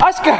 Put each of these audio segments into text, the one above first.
Oscar,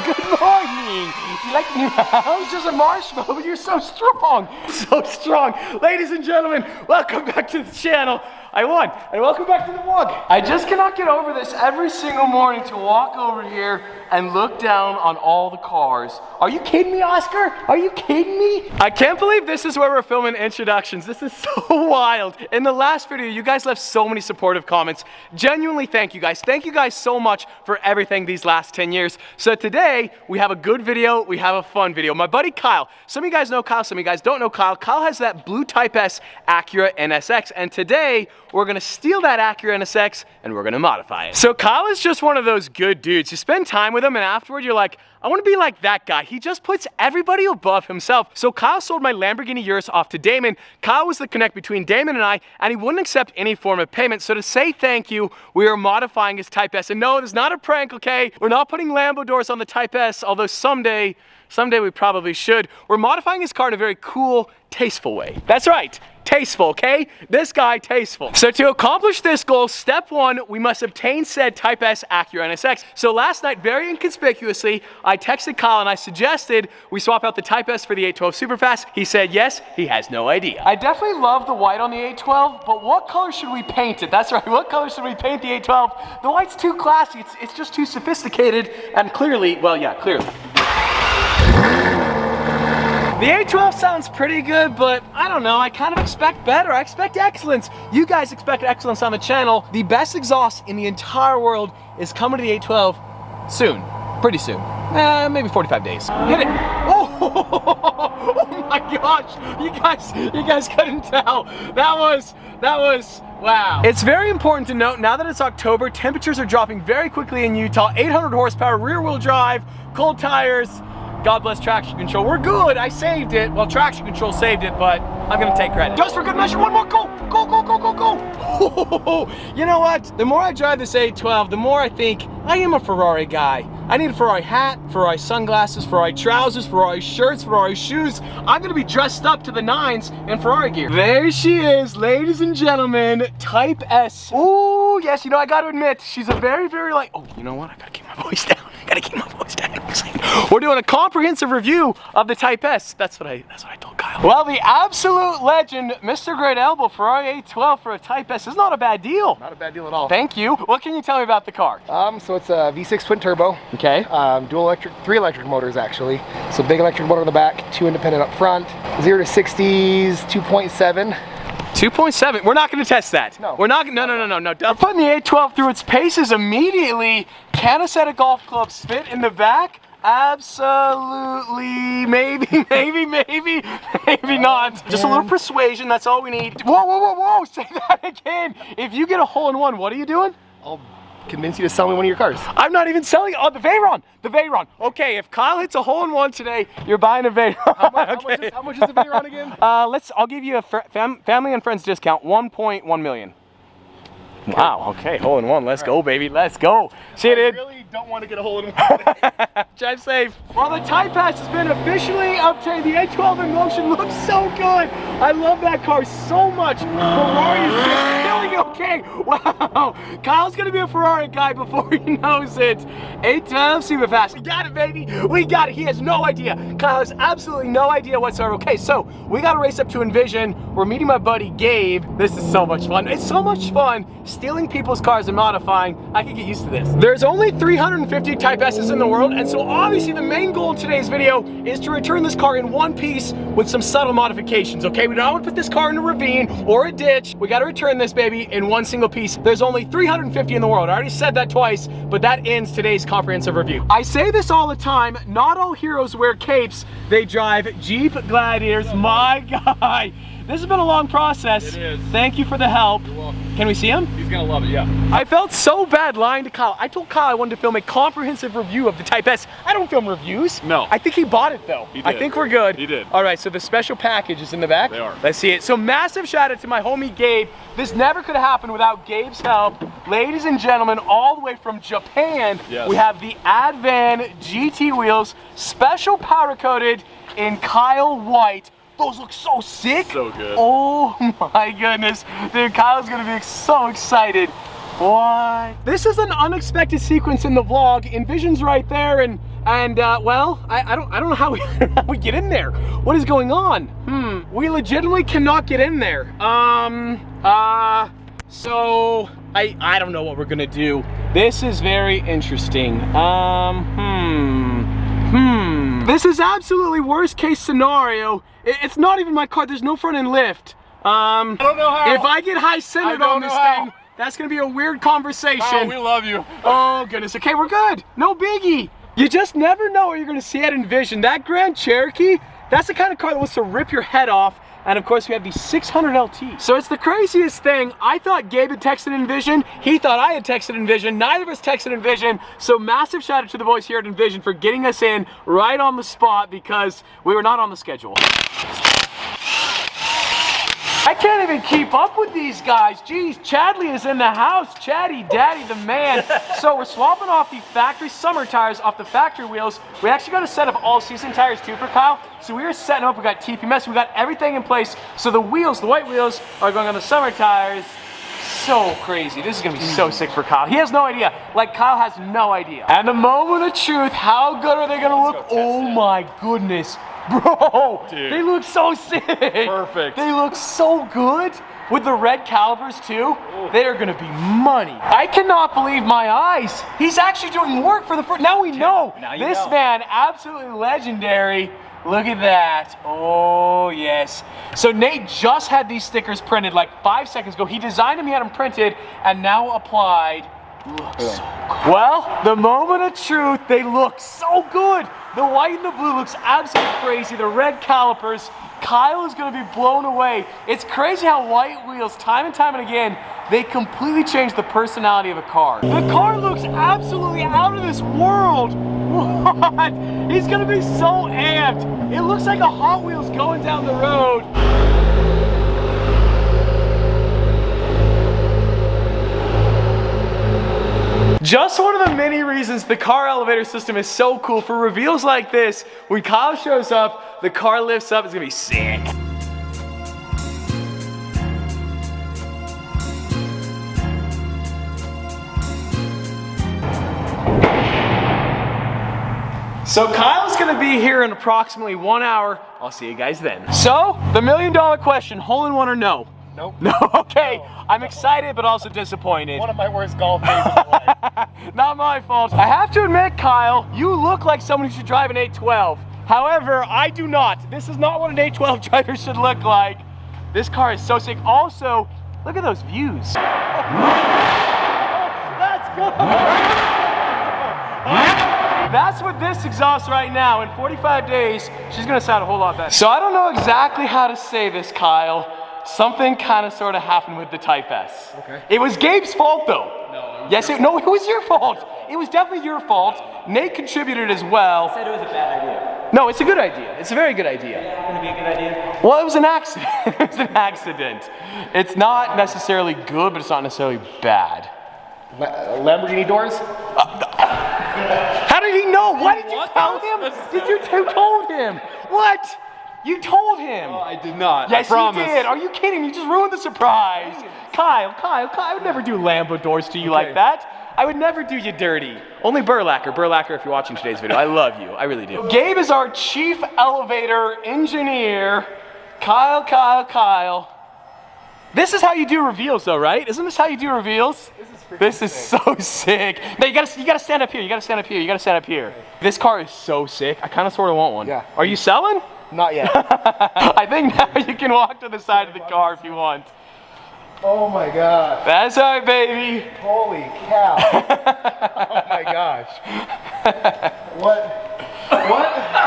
good morning. You like the new house? Just a marshmallow, but you're so strong. So strong. Ladies and gentlemen, welcome back to the channel. I won, and welcome back to the vlog. I just cannot get over this every single morning to walk over here and look down on all the cars. Are you kidding me, Oscar? Are you kidding me? I can't believe this is where we're filming introductions. This is so wild. In the last video, you guys left so many supportive comments. Genuinely, thank you guys. Thank you guys so much for everything these last 10 years. So today, we have a good video, we have a fun video. My buddy Kyle, some of you guys know Kyle, some of you guys don't know Kyle. Kyle has that blue Type S Acura NSX, and today, we're gonna steal that Acura NSX and we're gonna modify it. So Kyle is just one of those good dudes. You spend time with him and afterward you're like, I wanna be like that guy. He just puts everybody above himself. So Kyle sold my Lamborghini Urus off to Damon. Kyle was the connect between Damon and I, and he wouldn't accept any form of payment. So to say thank you, we are modifying his Type S. And no, it is not a prank, okay? We're not putting Lambo doors on the Type S, although someday we probably should. We're modifying his car in a very cool, tasteful way. That's right. Tasteful, okay? This guy, tasteful. So to accomplish this goal, step one, we must obtain said Type S Acura NSX. So last night, very inconspicuously, I texted Kyle and I suggested we swap out the Type S for the 812 Superfast. He said yes, he has no idea. I definitely love the white on the 812, but what color should we paint it? That's right, what color should we paint the 812? The white's too classy, it's just too sophisticated, and clearly, well, yeah, clearly. The 812 sounds pretty good, but I don't know, I kind of expect better. I expect excellence. You guys expect excellence on the channel. The best exhaust in the entire world is coming to the 812 soon, pretty soon. Maybe 45 days. Hit it. Oh my gosh, you guys couldn't tell. That was, wow. It's very important to note, now that it's October, temperatures are dropping very quickly in Utah. 800 horsepower, rear wheel drive, cold tires. God bless traction control. We're good, I saved it. Well, traction control saved it, but I'm gonna take credit. Just for good measure, one more, go, go, go, go, go, go. You know what? The more I drive this 812, the more I think I am a Ferrari guy. I need a Ferrari hat, Ferrari sunglasses, Ferrari trousers, Ferrari shirts, Ferrari shoes. I'm gonna be dressed up to the nines in Ferrari gear. There she is, ladies and gentlemen, Type S. Oh, yes, you know, I gotta admit, she's a very, very like, oh, you know what? I gotta keep my voice down. We're doing a comprehensive review of the Type S. That's what I told Kyle. Well, the absolute legend, Mr. Great Elbow, Ferrari 812 for a Type S is not a bad deal. Not a bad deal at all. Thank you. What can you tell me about the car? So it's a V6 twin turbo. Okay. Dual electric, 3 electric motors actually. So big electric motor in the back, 2 independent up front. 0 to 60s, 2.7. 2.7. We're not going to test that. No. We're not. No. We're putting the 812 through its paces immediately. Can a set of golf clubs fit in the back? Absolutely. Maybe not. Just a little persuasion. That's all we need. Whoa. Say that again. If you get a hole-in-one, what are you doing? I'll convince you to sell me one of your cars. I'm not even selling it. Oh, the Veyron. Okay, if Kyle hits a hole-in-one today, you're buying a Veyron. How much is the Veyron again? I'll give you a family and friends discount, 1.1 million. Wow, okay, hole-in-one, let's go, baby, let's go. See you, dude. I really don't want to get a hole-in-one. Drive safe. Well, the Type S has been officially obtained. The 812 in motion looks so good. I love that car so much. Ferrari is just killing it. Okay, wow. Kyle's gonna be a Ferrari guy before he knows it. 812 Superfast. We got it, baby. We got it. He has no idea. Kyle has absolutely no idea whatsoever. Okay, so we got to race up to Envision. We're meeting my buddy Gabe. This is so much fun. It's so much fun stealing people's cars and modifying. I can get used to this. There's only 350 Type S's in the world, and so obviously the main goal in today's video is to return this car in one piece with some subtle modifications, okay? We don't want to put this car in a ravine or a ditch. We got to return this baby in one single piece. There's only 350 in the world. I already said that twice, but that ends today's comprehensive review. I say this all the time, not all heroes wear capes. They drive Jeep Gladiators. My guy. This has been a long process. It is. Thank you for the help. You're welcome. Can we see him? He's gonna love it, yeah. I felt so bad lying to Kyle. I told Kyle I wanted to film a comprehensive review of the Type S. I don't film reviews. No. I think he bought it though. He did. I think we're good. He did. All right, so the special package is in the back. They are. Let's see it. So massive shout out to my homie Gabe. This never could have happened without Gabe's help. Ladies and gentlemen, all the way from Japan, yes, we have the Advan GT wheels, special powder coated in Kyle White. Those look so sick. So good. Oh my goodness. Dude, Kyle's gonna be so excited What? This is an unexpected sequence in the vlog. Envision's right there, and well, I don't know how we get in there. What is going on? We legitimately cannot get in there. So I don't know what we're gonna do. This is very interesting. This is absolutely worst case scenario. It's not even my car. There's no front end lift. I don't know how. If I get high centered on this thing, that's gonna be a weird conversation. Oh, we love you. Oh goodness. Okay, we're good. No biggie. You just never know what you're gonna see at Envision. That Grand Cherokee, that's the kind of car that wants to rip your head off. And of course we have the 600 LT. So it's the craziest thing. I thought Gabe had texted Envision. He thought I had texted Envision. Neither of us texted Envision. So massive shout out to the boys here at Envision for getting us in right on the spot because we were not on the schedule. I can't even keep up with these guys. Jeez, Chadley is in the house. Chatty Daddy the man. So we're swapping off the factory summer tires off the factory wheels. We actually got a set of all season tires too for Kyle. So we were setting up, we got TPMS, we got everything in place. So the wheels, the white wheels, are going on the summer tires. So crazy. This is gonna be so sick for Kyle. He has no idea. Like, Kyle has no idea. And the moment of truth, how good are they gonna look? Oh my goodness. Bro, dude, they look so sick. Perfect. They look so good. With the red calipers too, they are gonna be money. I cannot believe my eyes. He's actually doing work for the first, now we know. Now you know. Man, absolutely legendary. Look at that. Oh, yes. So Nate just had these stickers printed like 5 seconds ago. He designed them, he had them printed, and now applied. Looks so good. Well, the moment of truth, they look so good. The white and the blue looks absolutely crazy. The red calipers, Kyle is gonna be blown away. It's crazy how white wheels, time and time and again, they completely change the personality of a car. The car looks absolutely out of this world. What? He's gonna be so amped. It looks like a Hot Wheels going down the road. Just one of the many reasons the car elevator system is so cool. For reveals like this, when Kyle shows up, the car lifts up, it's gonna be sick. So Kyle's gonna be here in approximately 1 hour. I'll see you guys then. So, the $1 million question, hole in one or no? Nope. No, okay. No. I'm excited, but also disappointed. One of my worst golf days of my life. Not my fault. I have to admit, Kyle, you look like someone who should drive an 812. However, I do not. This is not what an 812 driver should look like. This car is so sick. Also, look at those views. Let's go. That's what this exhausts right now. In 45 days, she's gonna sound a whole lot better. So I don't know exactly how to say this, Kyle. Something kind of sort of happened with the Type S. Okay. It was Gabe's fault though. No. Yes, it was your fault. It was definitely your fault. Nate contributed as well. I said it was a bad idea. No, it's a good idea. It's a very good idea. Did it happen to be a good idea? Well, it was an accident. It was an accident. It's not necessarily good, but it's not necessarily bad. Lamborghini doors? How did he know? Why did you tell him? You told him? What? You told him. Oh, I did not. Yes, I promise. you did. Are you kidding? You just ruined the surprise. Kyle, I would never do Lambo doors to you like that. I would never do you dirty. Only Burlacker. Burlacker, if you're watching today's video, I love you. I really do. Gabe is our chief elevator engineer. Kyle. This is how you do reveals though, right? Isn't this how you do reveals? This is so sick. No, you gotta stand up here. You gotta stand up here. Okay. This car is so sick. I kind of sort of want one. Yeah. Are you selling? Not yet. I think now you can walk to the side of the car if you want. Oh my god. That's all right, baby. Holy cow. Oh my gosh. What?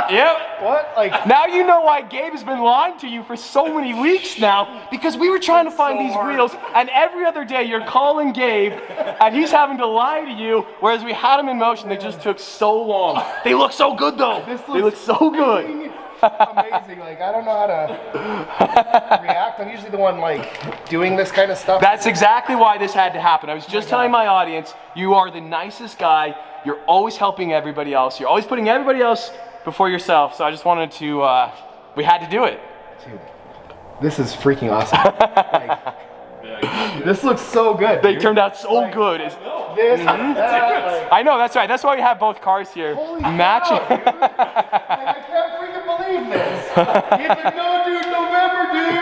Yep. What? Like, now you know why Gabe has been lying to you for so many weeks now, because we were trying to find these wheels, and every other day you're calling Gabe, and he's having to lie to you, whereas we had them in motion, they just took so long. They look so good though. They look so good. Amazing. Like, I don't know how to react. I'm usually the one like doing this kind of stuff. That's exactly why this had to happen. I was just telling my audience, you are the nicest guy. You're always helping everybody else. You're always putting everybody else before yourself. So I just wanted to, we had to do it. Dude, this is freaking awesome. Like, This looks so good. They turned out so good. This, I know, that's right. That's why we have both cars here. holy Matching. cow, dude. I can't freaking believe this. He's like, no, dude, November, dude.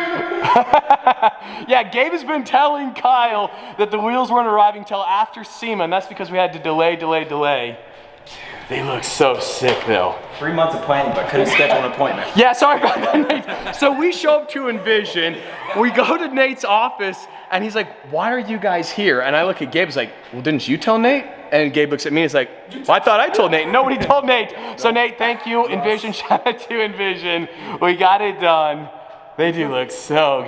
Yeah, Gabe has been telling Kyle that the wheels weren't arriving till after SEMA, and that's because we had to delay. They look so sick though. 3 months of planning, but couldn't schedule an appointment. Yeah, sorry about that, Nate. So we show up to Envision, we go to Nate's office, and he's like, why are you guys here? And I look at Gabe, he's like, well, didn't you tell Nate? And Gabe looks at me and he's like, well, I thought I told Nate. Nobody told Nate. So Nate, thank you, Envision. Shout out to Envision. We got it done. They do look so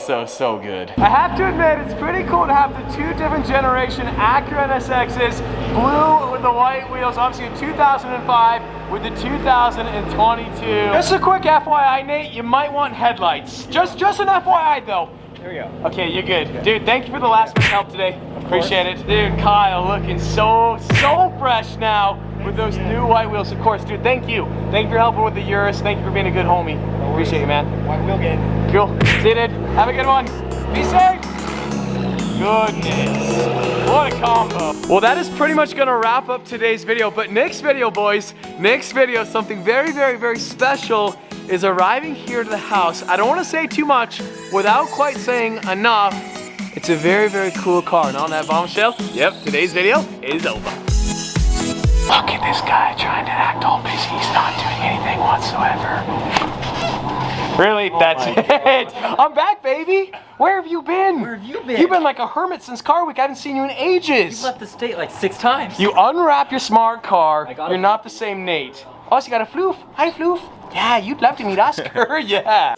good. I have to admit, it's pretty cool to have the 2 different generation Acura NSXs, blue with the white wheels, obviously a 2005 with the 2022. Just a quick FYI, Nate, you might want headlights. Just an FYI though. There we go. Okay, you're good. Dude, thank you for the last minute help today. Appreciate it. Dude, Kyle looking so fresh now with those new white wheels. Of course, dude, thank you. Thank you for helping with the Urus. Thank you for being a good homie. Appreciate you, man. White wheel game. Cool. See you, dude. Have a good one. Be safe. Goodness. What a combo. Well, that is pretty much gonna wrap up today's video, but next video, boys, next video, something very special is arriving here to the house. I don't want to say too much without quite saying enough. It's a very cool car. And on that bombshell, yep, today's video is over. Look at this guy trying to act all busy. He's not doing anything whatsoever. Really? That's it. I'm back, baby. Where have you been? Where have you been? You've been like a hermit since Car Week. I haven't seen you in ages. You left the state like 6 times. You unwrap your smart car. got You're a not the same Nate. Oh, so you got a floof. Hi, floof. Yeah, you'd love to meet Oscar. Yeah.